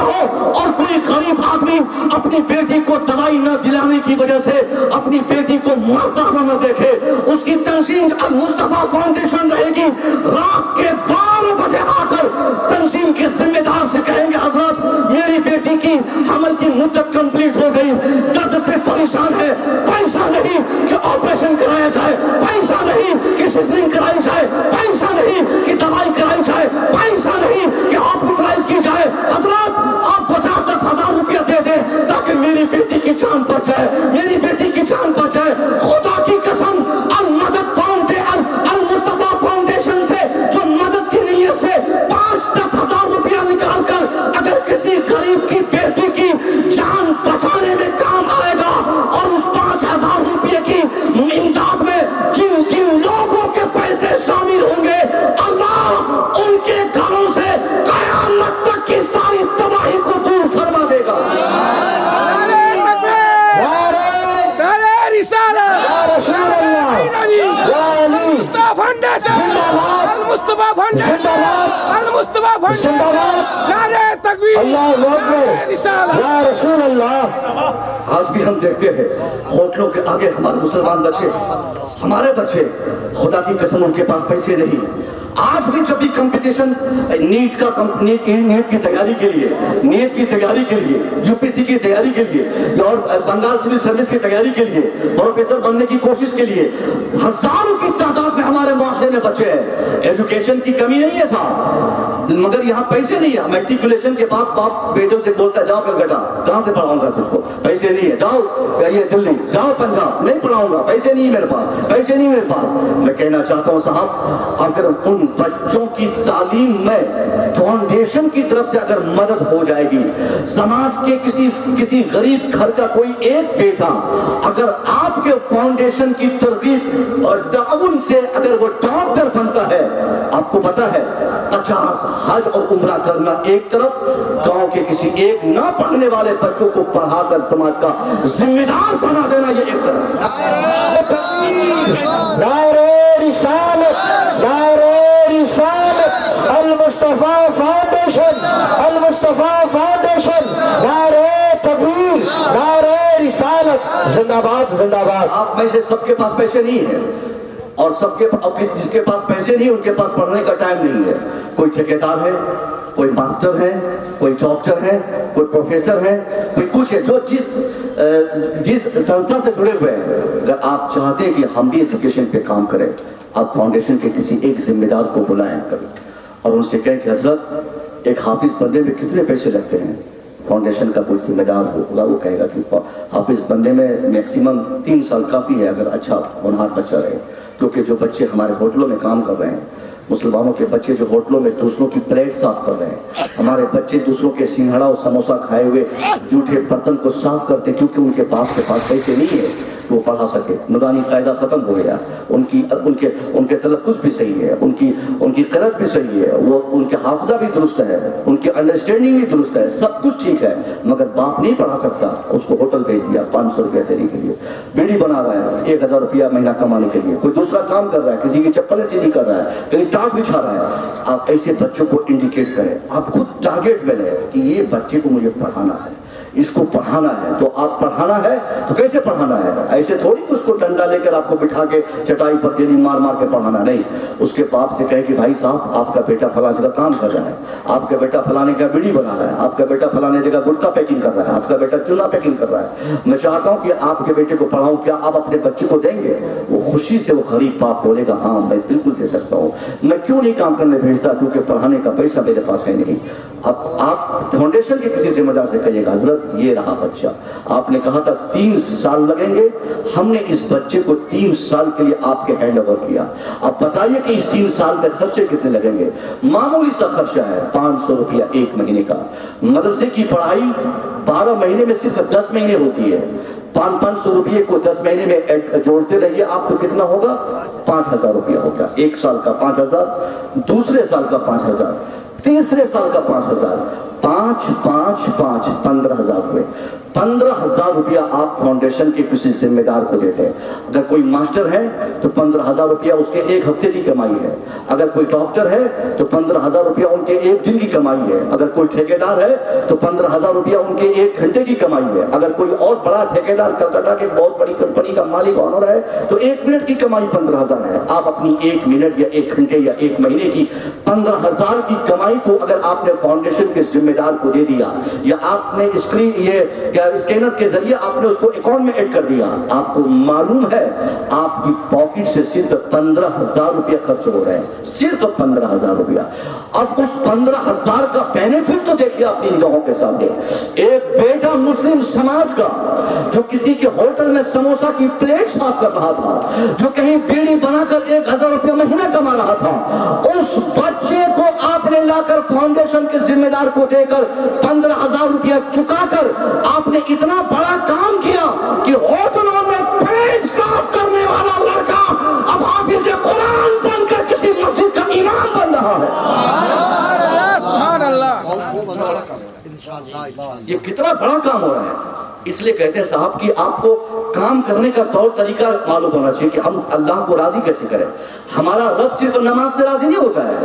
हो और कोई गरीब आदमी अपनी बेटी को दवाई न दिलाने की वजह से अपनी बेटी को मरता हुआ न देखे, उसकी तंजीम अल मुस्तफा फाउंडेशन रहेगी। रात के 12 बजे आकर तंजीम के जिम्मेदार से कहेंगे, हजरत मेरी बेटी की हमल की मुद्दत कंप्लीट हो गई, दर्द से परेशान है, पैसा नहीं कि ऑपरेशन कराया जाए, पैसा नहीं कि सिजरिंग कराई जाए, पैसा नहीं कि दवाई कराई जाए, पैसा नहीं कि हॉस्पिटलाइज की जाए। हजरत आप 50,000 रुपया दे दें ताकि मेरी बेटी की जान बच जाए, मेरी बेटी की जान बच जाए। खुदा की कसम अल मदद अल मुस्तफा फाउंडेशन से जो मदद की नीयत से 5-10 हजार रुपया निकाल कर अगर किसी गरीब की बेटी की जान बचाने में काम आएगा और उस 5,000 रुपये की इमदाद में जिन जिन लोगों के पैसे शामिल होंगे, अल्लाह उनके घरों से कयामत तक की सारी तबाही को दूर फरमा देगा। आज भी हम देखते हैं होटलों के आगे हमारे मुसलमान बच्चे, हमारे बच्चे, खुदा की कसम उनके पास पैसे नहीं। आज भी जब भी कंपटीशन नीट की तैयारी के लिए, नीट की तैयारी के लिए, यूपीसी की तैयारी के लिए और बंगाल सिविल सर्विस की तैयारी के लिए, प्रोफेसर बनने की कोशिश के लिए हजारों की तादाद में हमारे मुआशरे में बच्चे हैं। एजुकेशन की कमी नहीं है साहब, मगर यहाँ पैसे नहीं है। मैट्रिकुलेशन के बाद बाप बेटों से बोलता है, जाओ कलकत्ता, कहाँ से पढ़ाऊंगा तुझको, पैसे नहीं है, जाओ ये दिल्ली, जाओ पंजाब, नहीं पढ़ाऊंगा, पैसे नहीं मेरे पास, पैसे नहीं मेरे पास। मैं कहना चाहता हूँ साहब, अगर उन बच्चों की तालीम में फाउंडेशन की तरफ से अगर मदद हो जाएगी, समाज के किसी गरीब घर का कोई एक बेटा अगर आपके फाउंडेशन की तरगीब और ताउन से अगर वो डॉक्टर बनता है, आपको पता है 50 हज और उम्रा करना एक तरफ, गांव के किसी एक ना पढ़ने वाले बच्चों को पढ़ाकर समाज का जिम्मेदार बना देना ये एक तरफ। नारे रिसालत, नारे रिसालत, अल मुस्तफा फाउंडेशन, अल मुस्तफा फाउंडेशन, नारे तकबीर, नारे रिसालत, जिंदाबाद जिंदाबाद। आप में से सबके पास पैसे नहीं है और जिसके पास पैसे नहीं उनके पास पढ़ने का टाइम नहीं है। कोई ठेकेदार है, कोई मास्टर है, कोई डॉक्टर है, कोई प्रोफेसर है, कोई कुछ है, जो जिस संस्था से जुड़े हुए हैं। अगर आप चाहते हैं कि हम भी एजुकेशन पे काम करें, आप फाउंडेशन के किसी एक जिम्मेदार को बुलाएं कभी और उनसे कहें कि हजरत एक हाफिज बनने में कितने पैसे लगते हैं। फाउंडेशन का कोई जिम्मेदार होगा, वो कहेगा कि हाफिज बनने में मैक्सिमम 3 साल काफ़ी है अगर अच्छा होनहार बच्चा रहे। क्योंकि जो बच्चे हमारे होटलों में काम कर रहे हैं, मुसलमानों के बच्चे जो होटलों में दूसरों की प्लेट साफ कर रहे हैं, हमारे बच्चे दूसरों के सिंघड़ा और समोसा खाए हुए जूठे बर्तन को साफ करते हैं क्योंकि उनके बाप के पास पैसे नहीं है वो पढ़ा सके। नूरानी कायदा खत्म हो गया, उनके तलफ़ुज़ भी सही है, उनकी क़रत भी सही है, वो उनके हाफ़िज़ा भी दुरुस्त है, उनकी अंडरस्टैंडिंग भी दुरुस्त है, सब कुछ ठीक है, मगर बाप नहीं पढ़ा सकता। उसको होटल भेज दिया 500 रुपया देने के लिए, बीड़ी बना रहा है 1000 रुपया महीना कमाने के लिए, कोई दूसरा काम कर रहा है, किसी की चप्पल सीधी कर रहा है, कहीं टाट बिछा रहा है। आप ऐसे बच्चों को इंडिकेट करें, आप खुद टारगेट में लें कि ये बच्चे को मुझे पढ़ाना है, इसको पढ़ाना है। तो आप पढ़ाना है तो कैसे पढ़ाना है? ऐसे थोड़ी उसको डंडा लेकर आपको बिठा के चटाई पर देनी मार मार के पढ़ाना नहीं। उसके बाप से कहे कि भाई साहब आपका बेटा फला जगह काम कर रहा है, आपका बेटा फलाने का बीड़ी बना रहा है, आपका बेटा फलाने जगह गुटखा पैकिंग कर रहा है, आपका बेटा चूना पैकिंग कर रहा है। मैं चाहता हूँ कि आपके बेटे को पढ़ाऊँ, क्या आप अपने बच्चे को देंगे? वो खुशी से वो गरीब बाप बोलेगा हाँ मैं बिल्कुल दे सकता हूँ। मैं क्यों नहीं काम करने भेजता? क्योंकि पढ़ाने का पैसा मेरे पास है नहीं। अब आप फाउंडेशन के किसी जिम्मेदार से कहिएगा हजरत ये रहा बच्चा, आपने कहा था 3 साल लगेंगे, हमने इस बच्चे को 3 साल के लिए आपके हैंड ओवर किया। अब बताइए कि इस 3 साल में खर्चे कितने लगेंगे? मामूली सा खर्चा है 500 रुपया 1 महीने का। मदरसे की पढ़ाई 12 महीने में सिर्फ 10 महीने होती है। 500 रुपये को 10 महीने में जोड़ते रहिए, आपको कितना होगा? 5000 रुपया होगा। 1 साल का 5000, दूसरे साल का 5000, तीसरे साल का 5000, 5 5 5 15,000 हुए। 15,000 रुपया आप फाउंडेशन के किसी जिम्मेदार को देते हैं। अगर कोई मास्टर है तो 15,000 रुपया उसके एक हफ्ते की कमाई है। अगर कोई डॉक्टर है तो 15,000 रुपया उनके एक दिन की कमाई है। अगर कोई ठेकेदार है तो 15,000 रुपया उनके 1 घंटे की कमाई है। अगर कोई और बड़ा ठेकेदार कलकत्ता के बहुत बड़ी कंपनी का मालिक ऑनर है तो 1 मिनट की कमाई 15,000 है। आप अपनी 1 मिनट या 1 घंटे या 1 महीने की 15,000 की कमाई को अगर आपने फाउंडेशन के जिम्मेदार को दे दिया, या आपने स्कैनर के जरिए आपने उसको अकाउंट में ऐड कर दिया, आपको मालूम है आपकी पॉकेट से सिर्फ 15,000 रुपया खर्च हो रहे हैं, सिर्फ 15,000 रुपया। अब उस 15,000 का बेनिफिट तो देखिए अपनी निगाहों के सामने। एक बेटा मुस्लिम समाज का जो किसी के होटल में समोसा की प्लेट साफ कर रहा था, जो कहीं बीड़ी बनाकर 1,000 रुपया महीना कमा रहा था, उस बच्चे को आपने लाकर फाउंडेशन के जिम्मेदार को देकर 15,000 रुपया चुकाकर आपने इतना बड़ा काम किया कि होटलों में प्लेट साफ करने वाला लड़का अब हाफिज कुरान बनकर किसी मस्जिद का इमाम बन रहा है। ये कितना बड़ा काम हो रहा है। इसलिए कहते हैं साहब कि आपको काम करने का तौर तरीका मालूम होना चाहिए कि हम अल्लाह को राजी कैसे करें। हमारा रब सिर्फ नमाज से राजी नहीं होता है,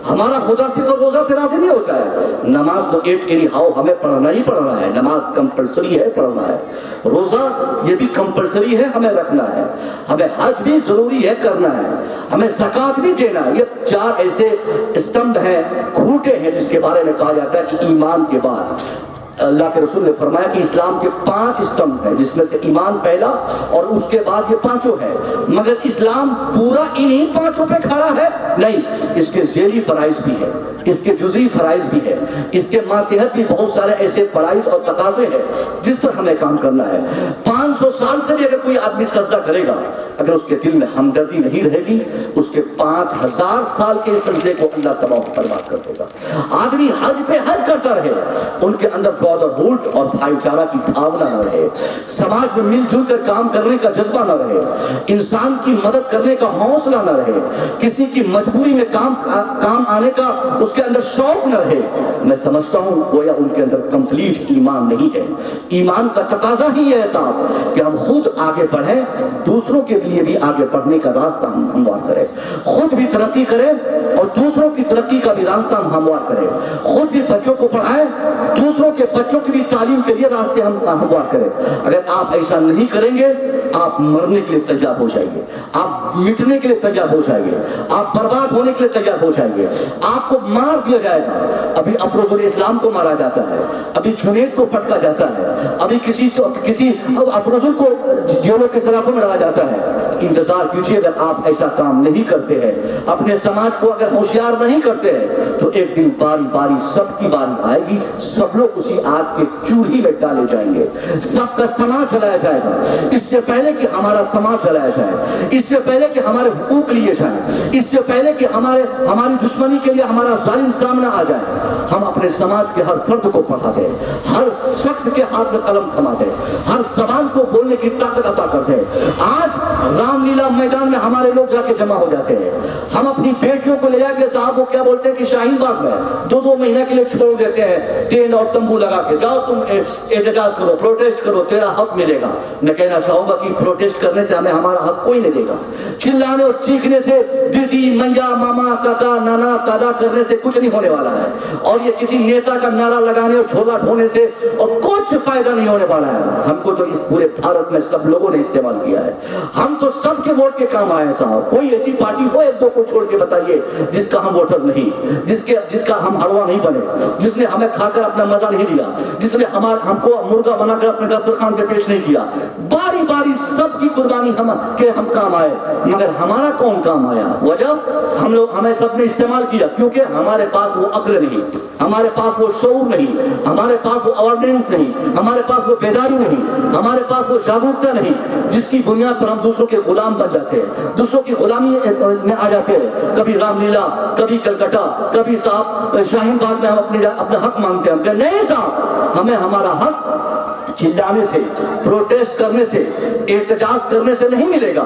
हमारा खुदा सिर्फ रोजा से राजी नहीं होता है। नमाज तो एनी हाउ हमें पढ़ना ही पढ़ना है, नमाज कंपलसरी है पढ़ना है, रोजा ये भी कंपलसरी है हमें रखना है, हमें हज भी जरूरी है करना है, हमें ज़कात भी देना है। ये 4 ऐसे स्तंभ हैं, खूंटे हैं जिसके बारे में कहा जाता है कि ईमान के बाद अल्लाह के रसूल ने फरमाया कि इस्लाम के 5 स्तंभ हैं, जिसमें से ईमान पहला और उसके बाद ये 5 है। मगर इस्लाम पूरा इन्हीं 5 पे खड़ा है नहीं, इसके ज़ेली फराइज भी है, इसके जुज़ई फराइज भी है, इसके मातहत भी बहुत सारे ऐसे फराइज और तकाजे हैं जिस पर हमें काम करना है। 500 साल से भी अगर कोई आदमी सजदा करेगा, अगर उसके दिल में हमदर्दी नहीं रहेगी, उसके 5,000 साल के सजदे को अल्लाह तबाह बर्बाद कर देगा। आदमी हज पे हज करता रहे, उनके अंदर ब्रदरहुड और भाईचारा की भावना न रहे, समाज में मिलजुल कर काम करने का जज्बा न रहे, इंसान की मदद करने का हौसला न रहे, किसी की मजबूरी में काम आने का उसके अंदर शौक न रहे, मैं समझता हूँ गोया उनके अंदर कंप्लीट ईमान नहीं है। ईमान का तकाजा ही है साहब कि हम खुद आगे बढ़ें, दूसरों के लिए भी आगे बढ़ने का रास्ता हम हमवार करें, खुद भी तरक्की करें और दूसरों की तरक्की का भी रास्ता हम हमवार करें, खुद भी बच्चों को पढ़ाएं, दूसरों के बच्चों की भी तालीम के लिए रास्ते हम हमवार करें। अगर आप ऐसा नहीं करेंगे, आप मरने के लिए तैयार हो जाएंगे, आप मिटने के लिए तैयार हो जाएंगे, आप बर्बाद होने के लिए तैयार हो जाएंगे, आपको मार दिया जाएगा। अभी अफरोजुल इस्लाम को मारा जाता है, अभी जुनैद को पटका जाता है, अभी किसी अफरोजुल को जेलों के सलाखों में डाला जाता है। इंतजार कीजिए, अगर आप ऐसा काम नहीं करते हैं, अपने समाज को अगर होशियार नहीं करते हैं, तो एक दिन बारी बारी सबकी बारी आएगी, सब लोग उसी आग के चूल्हे में डाले जाएंगे, सबका समाज जलाया जाएगा। इससे पहले कि हमारा समाज जलाया जाए, इससे पहले कि हमारे हुकूक लिए जाए, इससे पहले कि हमारी दुश्मनी के लिए हमारा जालिम सामना आ जाए, हम अपने समाज के हर फर्द को पढ़ा दें, हर शख्स के हाथ में कलम थमा दें, हर जबान को बोलने की ताकत अता कर दें। आज रामलीला मैदान में हमारे लोग जाके जमा हो जाते हैं, हम अपनी बेटियों को ले जाके साहब वो क्या बोलते हैं कि शाहीन बाग में 2-2 महीने के लिए छोड़ देते हैं, टेंट और तंबू लगा के, जाओ तुम एहतजाज करो, प्रोटेस्ट करो, तेरा हक मिलेगा। मैं कहना चाहूंगा कि प्रोटेस्ट करने से हमें हमारा हक कोई नहीं देगा, चिल्लाने और चीखने से, दीदी मैया मामा काका नाना दादा करने से कुछ नहीं होने वाला है, और ये किसी नेता का नारा लगाने और झोला ढोने से और कुछ फायदा नहीं होने वाला है। हमको तो इस पूरे भारत में सब लोगों ने इस्तेमाल किया है, हम तो सबके वोट के काम आए हैं साहब। कोई ऐसी पार्टी हो 1-2 को छोड़ के बताइए जिसका हम वोटर नहीं, जिसका हम हलवा नहीं बने, जिसने हमें खाकर अपना मजा नहीं लिया, जिसने हमको मुर्गा बनाकर अपने दस्तरखान पे पेश नहीं किया। बारी बारी सबकी कुर्बानी हम काम आए, मगर हमारा कौन काम आया? वजह हमें सबने इस्तेमाल किया, क्योंकि हमारे पास वो अक्ल नहीं, हमारे पास वो शऊर नहीं, हमारे पास वो अवेयरनेस नहीं, हमारे पास वो बेदारी नहीं, हमारे पास वो जागरूकता नहीं, जिसकी बुनियाद पर हम दूसरों के गुलाम बन जाते हैं, दूसरों की गुलामी में आ जाते हैं। कभी रामलीला, कभी कलकत्ता, कभी साहब शाहीन बाग में हम अपने हक मांगते हैं। हम नहीं साहब, हमें हमारा हक चिल्लाने से, प्रोटेस्ट करने से, एहतजाज करने से नहीं मिलेगा।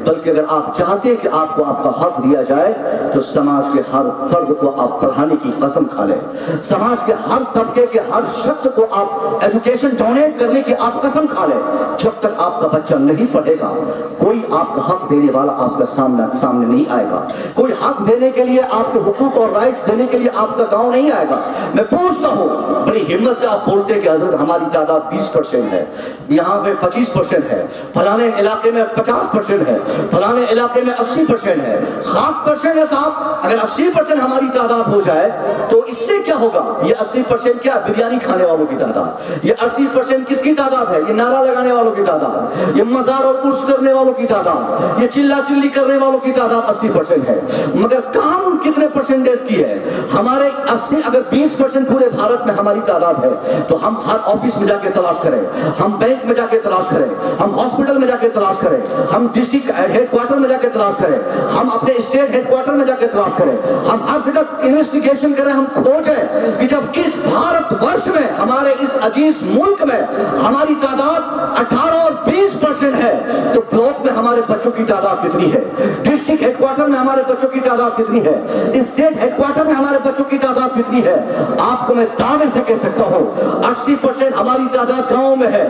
بلکہ اگر آپ چاہتے ہیں کہ آپ کو آپ کا حق دیا جائے تو سماج کے ہر فرد کو آپ پڑھانے کی قسم کھا لیں، سماج کے ہر طبقے کے ہر شخص کو آپ ایجوکیشن ڈونیٹ کرنے کی آپ قسم کھا لیں۔ جب تک آپ کا بچہ نہیں پڑھے گا کوئی آپ کا حق دینے والا آپ کا سامنے نہیں آئے گا، کوئی حق دینے کے لیے آپ کے حقوق اور رائٹس دینے کے لیے آپ کا گاؤں نہیں آئے گا۔ میں پوچھتا ہوں، بڑی ہمت سے آپ بولتے کہ حضرت ہماری تعداد 20% ہے، یہاں پہ 25% ہے، فلانے علاقے میں 50% ہے، فلانے علاقے میں 80% ہے، 60% ہے صاحب۔ اگر 80% ہماری تعداد ہو جائے تو اس سے کیا ہوگا؟ یہ 80% کیا بریانی کھانے والوں کی تعداد، یہ 80% کس کی تعداد ہے؟ یہ نعرہ لگانے والوں کی تعداد، یہ مزار اور عرس کرنے والوں کی تعداد، یہ چلا چلی کرنے والوں کی تعداد 80% ہے۔ مگر کام کتنے پرسنٹیج کی ہے؟ ہمارے 80 اگر 20% پورے بھارت میں ہماری تعداد ہے تو ہم ہر آفس میں جا کے تلاش کریں، ہم بینک میں جا کے تلاش کریں، ہم ہاسپٹل میں جا کے تلاش کریں، ہم ڈسٹرکٹ ہیڈ کوارٹر میں جا کے تلاش کریں، ہم اپنے اسٹیٹ ہیڈ کوارٹر میں جا کے تلاش کریں، ہم ہر جگہ انویسٹیگیشن کریں، ہم کھوجیں کہ جب اس بھارت ورش میں ہمارے اس عزیز ملک میں ہماری تعداد 18 اور 20% ہے تو بلاک میں ہمارے بچوں کی تعداد کتنی ہے؟ ڈسٹرکٹ ہیڈ کوارٹر میں ہمارے بچوں کی تعداد کتنی ہے؟ اسٹیٹ ہیڈ کوارٹر میں ہمارے بچوں کی تعداد کتنی ہے؟ آپ کو میں دعوے سے کہہ سکتا ہوں 80% ہماری تعداد گاؤں میں ہے،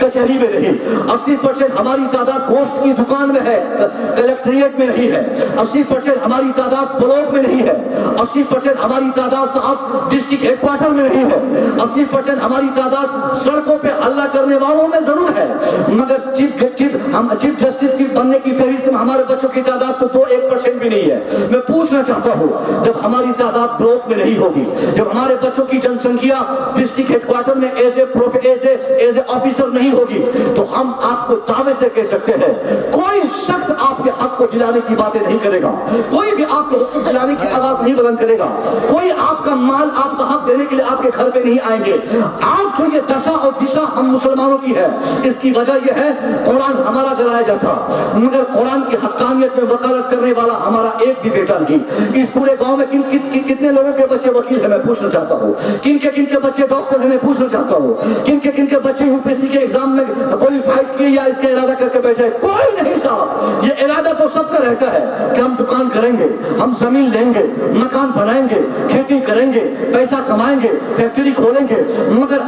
کچہری میں نہیں، 80% ہماری تعداد گوشت کی دکان میں ہے، کلیکٹریٹ میں نہیں ہے، 80% ہماری تعداد بلاک میں نہیں ہے، 80% ہماری تعداد صاحب ڈسٹرکٹ ہیڈ کوارٹر میں نہیں ہے، 80% ہماری تعداد سڑکوں پہ حملہ کرنے والوں میں ضرور ہے، مگر چیف جسٹس کی بننے کی فہرست میں ہمارے بچوں کی تعداد تو 1% بھی نہیں ہے۔ میں پوچھنا چاہتا ہوں، جب ہماری تعداد بلاک میں نہیں ہوگی، جب ہمارے بچوں کی جن سنکھیا ڈسٹرکٹ ہیڈ کوارٹر میں ایز اے آفیسر نہیں ہوگی تو ہم آپ کو دعوے سے کہہ سکتے ہیں کوئی شخص آپ کے حق کو دلانے کی باتیں نہیں کرے گا، کوئی بھی آپ کو حق دلانے کی آواز نہیں بلند کرے گا، کوئی آپ کا مال آپ کا حق دینے کے لیے آپ کے گھر پہ نہیں آئیں گے۔ آج جو یہ دشا اور دشا ہم مسلمانوں کی ہے اس کی وجہ یہ ہے قرآن ہمارا جلایا جاتا، مگر قرآن کی حقانیت میں وکالت کرنے والا ہمارا ایک بھی بیٹا نہیں۔ اس پورے گاؤں میں کتنے لوگوں کے بچے وکیل ہیں میں پوچھنا چاہتا ہوں، کن کے بچے ڈاکٹر ہیں میں پوچھنا چاہتا ہوں، کن کے بچے UPSC کے ایگزام میں کوالیفائڈ کیے یا اس کا ارادہ کر کے بیٹھے؟ کوئی نہیں صاحب۔ یہ ارادہ تو سب کا رہتا ہے کہ ہم دکان کریں گے، ہم زمین لیں گے، مکان بنائیں گے، کھیتی کریں گے، پیسہ کمائیں گے، فیکٹری کھولیں گے، مگر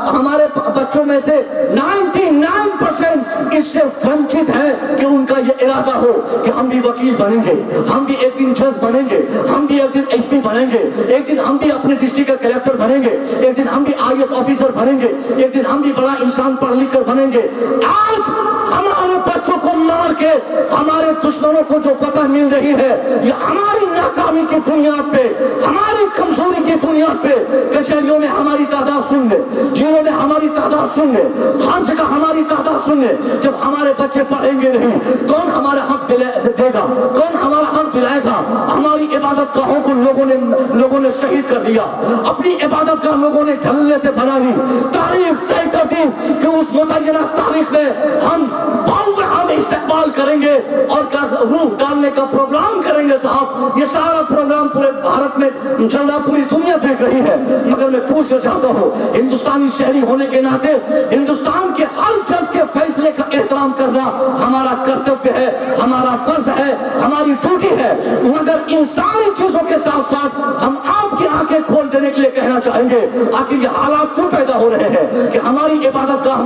ہمارے بچوں میں سے 99% اس سے ونچت ہے کہ ان کا یہ ارادہ ہو کہ ہم بھی وکیل بنیں گے، ہم بھی ایک دن جج بنیں گے، ہم بھی ایک دن SP بنیں گے، ایک دن ہم بھی اپنے ڈسٹرکٹ کا کلیکٹر بنیں گے، ایک دن ہم بھی IAS آفیسر بنیں گے، ایک دن ہم بھی بڑا انسان پڑھ لکھ کر بنیں گے۔ آج ہمارے بچوں کو مار کے ہمارے دشمنوں کو جو فتح مل رہی ہے یہ ہماری ناکامی کی بنیاد پہ، ہماری کمزوری کی بنیاد پہ۔ کچہریوں میں ہماری تعداد سن لے، جیلوں میں ہماری تعداد سن لے، ہر جگہ ہماری تعداد سن لے۔ جب ہمارے بچے پڑھیں گے نہیں کون ہمارا حق دے گا؟ کون ہمارا حق دلائے گا؟ ہماری عبادت گاہوں کو لوگوں نے شہید کر دیا، اپنی عبادت گاہ لوگوں نے ڈھلنے سے بنا لی، تاریخ طے کر دی کہ اس متعینہ تاریخ میں ہم استقبال کریں گے اور روح ڈالنے کا پروگرام کریں گے۔ صاحب یہ سارا پروگرام پورے بھارت میں چل رہا، پوری دنیا دیکھ رہی ہے، مگر میں پوچھنا چاہتا ہوں ہندوستانی شہری ہونے کے ناطے ہندوستان کے ہر جج کے فیصلے کا احترام کرنا ہمارا کرتویہ ہے، ہمارا فرض ہے، ہماری ڈیوٹی ہے، مگر ان ساری چیزوں کے ساتھ ساتھ ہم آپ کی آنکھیں کھول دینے کے لیے کہنا چاہیں گے آخر یہ حالات کیوں پیدا ہو رہے ہیں کہ ہماری عبادت گاہ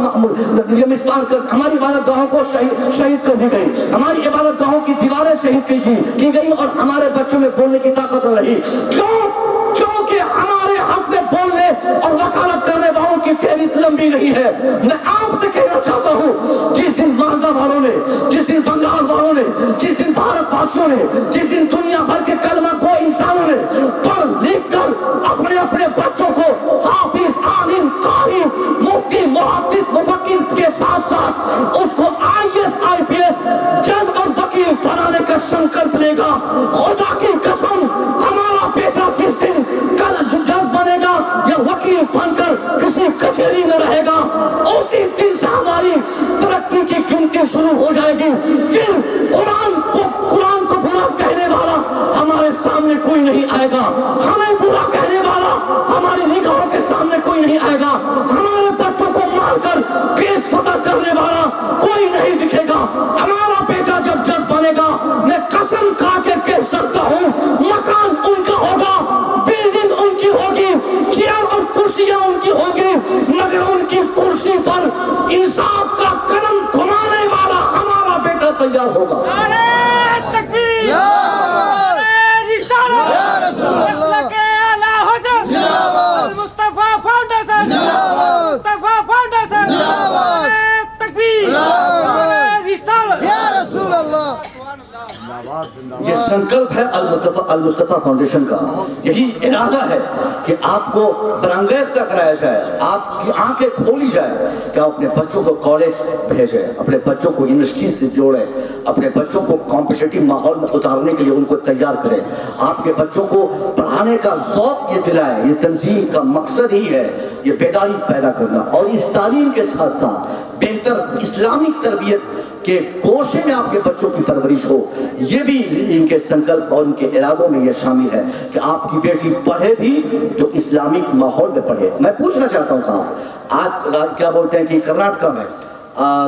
ہماری عبادت گاہوں کو شہید کر دی گئی، ہماری عبادت گاہوں کی دیواریں شہید کی گئی اور ہمارے بچوں میں بولنے کی طاقت نہ رہی۔ کیونکہ ہمارے حق میں بولنے اور وکالت کرنے والوں کی فہرست لمبی نہیں ہے۔ میں آپ سے کہنا چاہتا ہوں جس دن مالدہ والوں نے، جس دن بنگال والوں نے، جس دن بھارت واسیوں نے، جس دن دنیا بھر کے کلمہ کو انسانوں نے پڑھ لکھ کر اپنے بچوں کو حافظ، عالم، قاری، مفتی، محدث، مفکر کے ساتھ ساتھ اس کو IAS IPS جج اور وکیل بنانے کا سنکلپ لے گا، خدا کی قسم ہمارا بیٹا جس دن کل جج بنے گا یا وکیل بن کر کسی کچہری میں رہے گا اسی دن سے ہماری ترقی کی گنتی شروع ہو جائے گی۔ پھر قرآن کو برا کہنے والا ہمارے سامنے کوئی نہیں آئے گا، ہمیں برا کہنے والا ہمارے संकल्प है अल मुस्तफा फाउंडेशन का, यही इरादा है कि आपको बरंगेज़ कराया जाए, आपकी आंखें खोली जाए कि आप अपने बच्चों को कॉलेज भेजें, अपने बच्चों को यूनिवर्सिटी से जोड़ें, अपने बच्चों को कॉम्पिटिटिव माहौल में उतारने के लिए उनको तैयार करें, आपके बच्चों को पढ़ाने का ज़ौक़ ये दिलाएं। ये तंजीम का मकसद ही है ये बेदारी पैदा करना, और इस तालीम के साथ साथ बेहतर इस्लामिक तरबियत के कोशे में आपके बच्चों की परवरिश हो। ये भी इनके संकल्प और इनके इरादों में ये शामिल है कि आपकी बेटी पढ़े भी तो इस्लामिक माहौल में पढ़े। मैं पूछना चाहता हूँ साहब, आज क्या बोलते हैं कि कर्नाटका में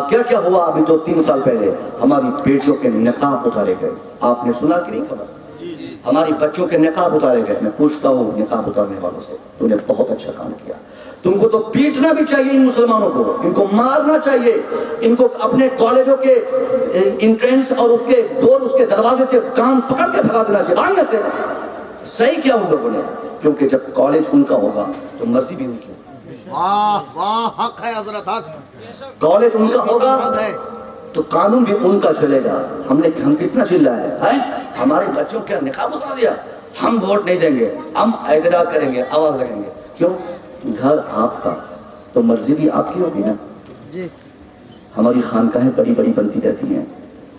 क्या क्या हुआ अभी 2-3 साल पहले, हमारी बेटियों के निकाब उतारे गए। आपने सुना कि नहीं खबर? हमारी बच्चों के निकाब उतारे गए। मैं पूछता हूँ निकाब उतारने वालों से, तूने बहुत अच्छा काम किया, तुमको तो पीटना भी चाहिए इन मुसलमानों को, इनको मारना चाहिए, इनको अपने कॉलेजों के इंट्रेंस और उसके डोर, उसके दरवाजे से कान पकड़ के भगा देना चाहिए। आगे से सही किया उन लोगों ने, क्योंकि जब कॉलेज उनका होगा तो मर्जी भी उनकी। वाह वाह, हक है हजरत, हक। कॉलेज उनका होगा तो कानून भी उनका चलेगा। हम कितना चिल्लाए हैं, हमारे बच्चों क्या निकाब उतार दिया, हम वोट नहीं देंगे, हम एतराज करेंगे, आवाज लगेंगे। क्यों? घर आपका तो मर्जी भी आपकी होगी ना जी। हमारी खानकाहें बड़ी बड़ी बनती रहती हैं,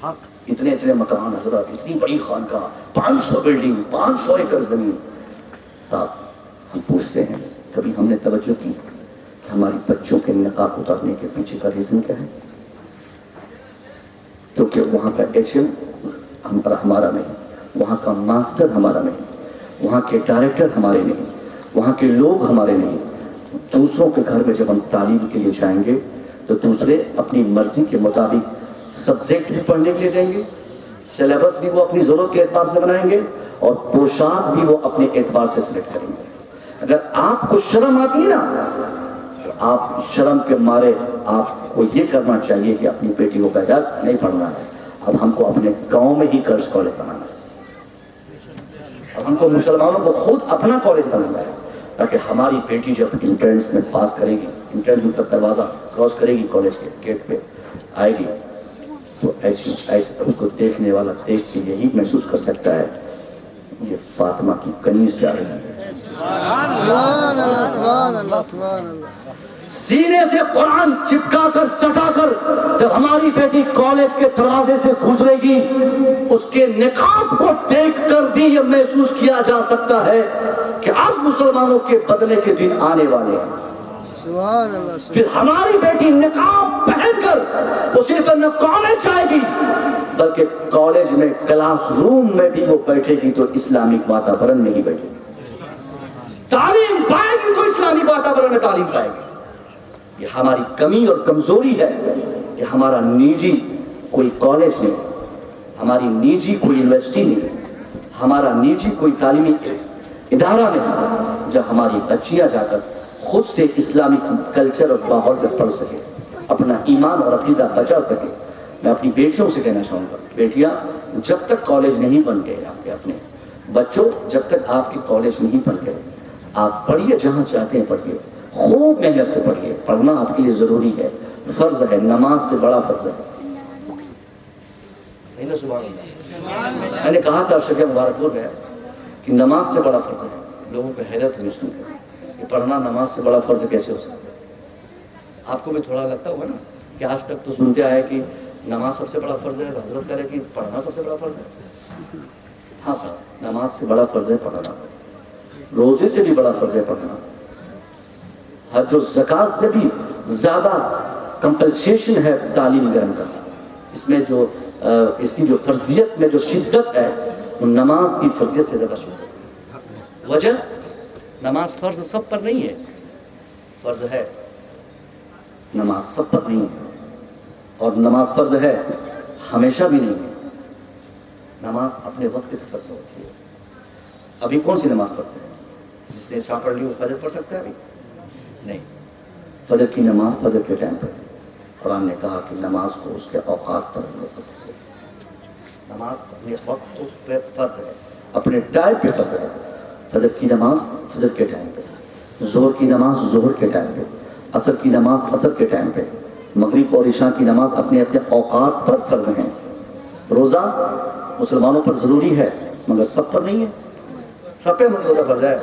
हक। इतने इतने मकान हजरत, इतनी बड़ी खानकाह, 500 बिल्डिंग, 500 एकड़ जमीन। साहब हम पूछते हैं, कभी हमने तवज्जो की कि हमारी बच्चों के निकाब उतारने के पीछे का रीजन क्या है? क्योंकि वहाँ का HM हम पर हमारा नहीं, वहाँ का मास्टर हमारा नहीं, वहाँ के डायरेक्टर हमारे नहीं, वहाँ के लोग हमारे नहीं। दूसरों के घर में जब हम तालीम के लिए जाएंगे तो दूसरे अपनी मर्जी के मुताबिक सब्जेक्ट भी पढ़ने के लिए देंगे, सिलेबस भी वो अपनी ज़रूरत के एतबार से बनाएंगे, और पोशाक भी वो अपने एतबार से सिलेक्ट करेंगे। अगर आपको शर्म आती है ना, तो आप शर्म के मारे आपको ये करना चाहिए कि अपनी बेटी को कहता नहीं पढ़ना है, अब हमको अपने गांव में ही गर्ल्स कॉलेज बनाना है, अब हमको मुसलमानों को खुद अपना कॉलेज बनाना है, ताकि हमारी बेटी जब इंट्रेंस में पास करेगी, इंट्रेंस मतलब दरवाज़ा क्रॉस करेगी, कॉलेज के गेट पे आएगी, तो ऐसे उसको देखने वाला देख के यही महसूस कर सकता है ये फातिमा की कनीज जा रही है। सुभान अल्लाह, सुभान अल्लाह, सुभान अल्लाह। सीने से कुरान चिपका कर सटा कर जब हमारी बेटी कॉलेज के दरवाजे से गुजरेगी, उसके निकाब को देखकर भी यह महसूस किया जा सकता है कि अब मुसलमानों के बदले के दिन आने वाले हैं। सुभान अल्लाह। फिर हमारी बेटी निकाब पहनकर वो सिर्फ न कॉलेज जाएगी, बल्कि कॉलेज में क्लास रूम में भी वो बैठेगी तो इस्लामिक वातावरण में ही बैठेगी, तालीम पाएगी तो इस्लामिक वातावरण में तालीम पाएगी। ये हमारी कमी और कमजोरी है कि हमारा निजी कोई कॉलेज नहीं, हमारी निजी कोई यूनिवर्सिटी नहीं, हमारा निजी कोई तालीमी इदारा नहीं, जब हमारी बच्चियां जाकर खुद से इस्लामिक कल्चर और माहौल में पढ़ सके, अपना ईमान और अकीदा बचा सके। मैं अपनी बेटियों से कहना चाहूँगा, बेटियां जब तक कॉलेज नहीं बन गए, आपके अपने बच्चों जब तक आपके कॉलेज नहीं बन गए, आप पढ़िए जहाँ चाहते हैं पढ़िए, खूब मेहनत से पढ़िए। पढ़ना आपके लिए ज़रूरी है, फ़र्ज है, नमाज से बड़ा फ़र्ज है। मैंने कहा था अर्शद मुबारकपुर में कि नमाज से बड़ा फ़र्ज है। लोगों को हैरत हुई सुनकर कि पढ़ना नमाज से बड़ा फ़र्ज कैसे हो सकता है। आपको भी थोड़ा लगता होगा ना कि आज तक तो सुनते आए कि नमाज सबसे बड़ा फ़र्ज है, हजरत कह रहे कि पढ़ना सबसे बड़ा फ़र्ज है। हाँ साहब, नमाज से बड़ा फ़र्ज है पढ़ना, रोज़े से भी बड़ा फ़र्ज है पढ़ना, हर जो ज़कात से भी ज़्यादा कंपल्सेशन है तालीम ग्रहण करना। इसमें जो इसकी जो फर्जियत में जो शिद्दत है वो नमाज की फर्जियत से ज़्यादा शिद्दत है। वजह नमाज फ़र्ज सब पर नहीं है, फ़र्ज है, नमाज सब पर नहीं है, और नमाज फ़र्ज है हमेशा भी नहीं है। नमाज अपने वक्त पे फ़र्ज होती है। अभी कौन सी नमाज फ़र्ज है? जिसने शाह पढ़ ली वो फजर पढ़ सकता है? अभी नहीं। फजर की नमाज फजर के टाइम पर, कुरान ने कहा कि नमाज को उसके औकात पर पढ़ सकते। नमाज अपने वक्त पे फ़र्ज है, अपने टाइम पे फ़र्ज है। फजर की नमाज फजर के टाइम पे, ज़ोहर की नमाज ज़ोहर के टाइम पे, असर की नमाज असर के टाइम पे, मगरिब और इशा की नमाज अपने अपने औकात पर फ़र्ज हैं। रोज़ा مسلمانوں پر ضروری ہے مگر سب پر نہیں ہے. سب پہ روزہ فرض ہے،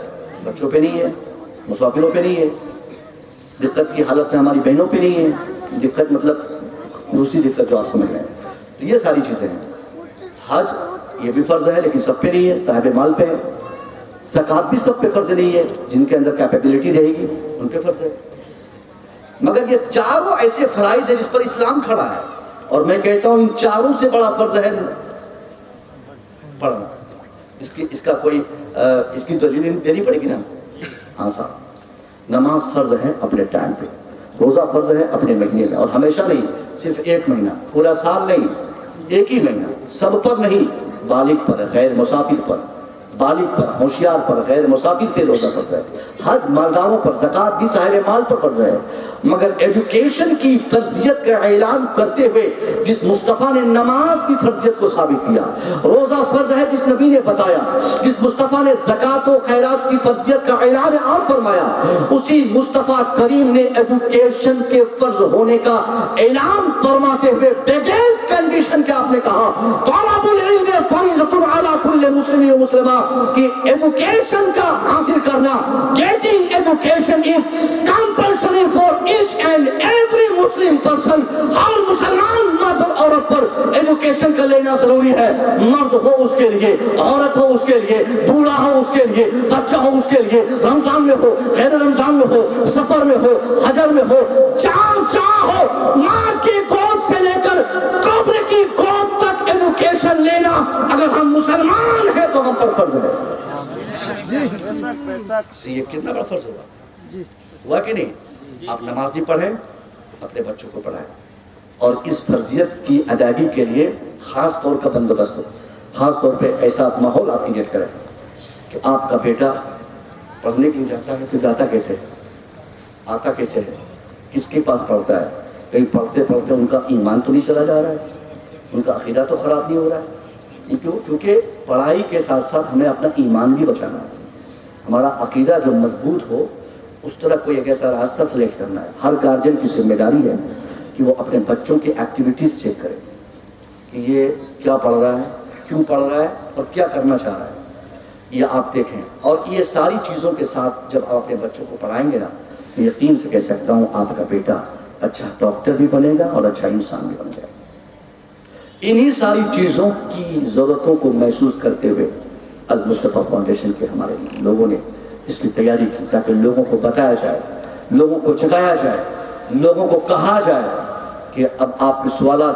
بچوں پہ نہیں ہے، مسافروں پہ نہیں ہے، دقت کی حالت میں ہماری بہنوں پہ نہیں ہے. دقت مطلب دوسری دقت جو آپ سمجھ رہے ہیں. تو یہ ساری چیزیں ہیں. حج یہ بھی فرض ہے لیکن سب پہ نہیں ہے، صاحب مال پہ ہے. زکوٰۃ بھی سب پہ فرض نہیں ہے، جن کے اندر کیپیبلٹی رہے گی ان پہ فرض ہے. مگر یہ چاروں ایسے فرائض ہیں جس پر اسلام کھڑا ہے، اور میں کہتا ہوں ان چاروں سے بڑا فرض ہے پڑھنا. اس کا کوئی اس کی دلیل دینی پڑے گی نا. ہاں صاحب، نماز فرض ہے اپنے ٹائم پہ، روزہ فرض ہے اپنے مہینے میں، اور ہمیشہ نہیں، صرف ایک مہینہ، پورا سال نہیں، ایک ہی مہینہ. سب پر نہیں، بالغ پر، غیر مسافر پر. بالغ پر، ہوشیار پر، غیر مسافر پہ روزہ فرض ہے. حج مالداروں پر، زکوٰۃ بھی صاحب مال پر فرض ہے. مگر ایجوکیشن کی فرضیت کا اعلان کرتے ہوئے جس مصطفیٰ نے نماز کی فرضیت کو ثابت کیا، روزہ فرض ہے جس نبی نے بتایا، جس مصطفیٰ نے زکوٰۃ و خیرات کی فرضیت کا اعلان عام فرمایا، اسی مصطفیٰ کریم نے ایجوکیشن کے فرض ہونے کا اعلان فرماتے ہوئے بغیر کنڈیشن کے آپ نے کہا طلب العلم فریضۃ علی کل مسلم و مسلمہ، کہ ایجوکیشن کا حاصل کرنا، getting education is compulsory for each and every Muslim person. ہر مسلمان مرد اور عورت پر ایجوکیشن کا لینا ضروری ہے. مرد ہو اس کے لیے، عورت ہو اس کے لیے، بوڑھا ہو اس کے لیے، بچہ ہو اس کے لیے، رمضان میں ہو، غیر رمضان میں ہو، سفر میں ہو، حجر میں ہو، جہاں ہو، ماں کی گود سے لے کر قبر کی گود تک ایجوکیشن لینا اگر ہم مسلمان ہیں تو ہم پر فرض ہے. یہ کتنا بڑا فرض ہوگا، ہوا کہ نہیں؟ آپ نماز بھی پڑھیں، اپنے بچوں کو پڑھائیں، اور اس فرضیت کی ادائیگی کے لیے خاص طور کا بندوبست ہو. خاص طور پہ ایسا ماحول آپ کریٹ کریں کہ آپ کا بیٹا پڑھنے کے لیے جاتا ہے تو جاتا کیسے ہے، آتا کیسے ہے، کس کے پاس پڑھتا ہے. کہیں پڑھتے پڑھتے ان کا ایمان تو نہیں چلا جا رہا ہے، ان کا عقیدہ تو خراب نہیں ہو رہا ہے. کیوں؟ کیونکہ پڑھائی کے ساتھ ساتھ ہمیں اپنا ایمان بھی بچانا ہے. ہمارا عقیدہ جو مضبوط ہو اس طرح کوئی ایک ایسا راستہ سلیکٹ کرنا ہے. ہر گارجین کی ذمہ داری ہے کہ وہ اپنے بچوں کی ایکٹیویٹیز چیک کرے کہ یہ کیا پڑھ رہا ہے، کیوں پڑھ رہا ہے، اور کیا کرنا چاہ رہا ہے. یہ آپ دیکھیں، اور یہ ساری چیزوں کے ساتھ جب آپ اپنے بچوں کو پڑھائیں گے نا، تو یقین سے کہہ سکتا ہوں آپ کا بیٹا اچھا ڈاکٹر بھی بنے گا اور اچھا انسان بھی بن جائے گا. انہی ساری چیزوں کی ضرورتوں کو محسوس کرتے ہوئے المصطفیٰ فاؤنڈیشن کے ہمارے لوگوں نے اس کی تیاری کی تاکہ لوگوں کو بتایا جائے، لوگوں کو جگایا جائے، لوگوں کو کہا جائے کہ اب آپ کے سوالات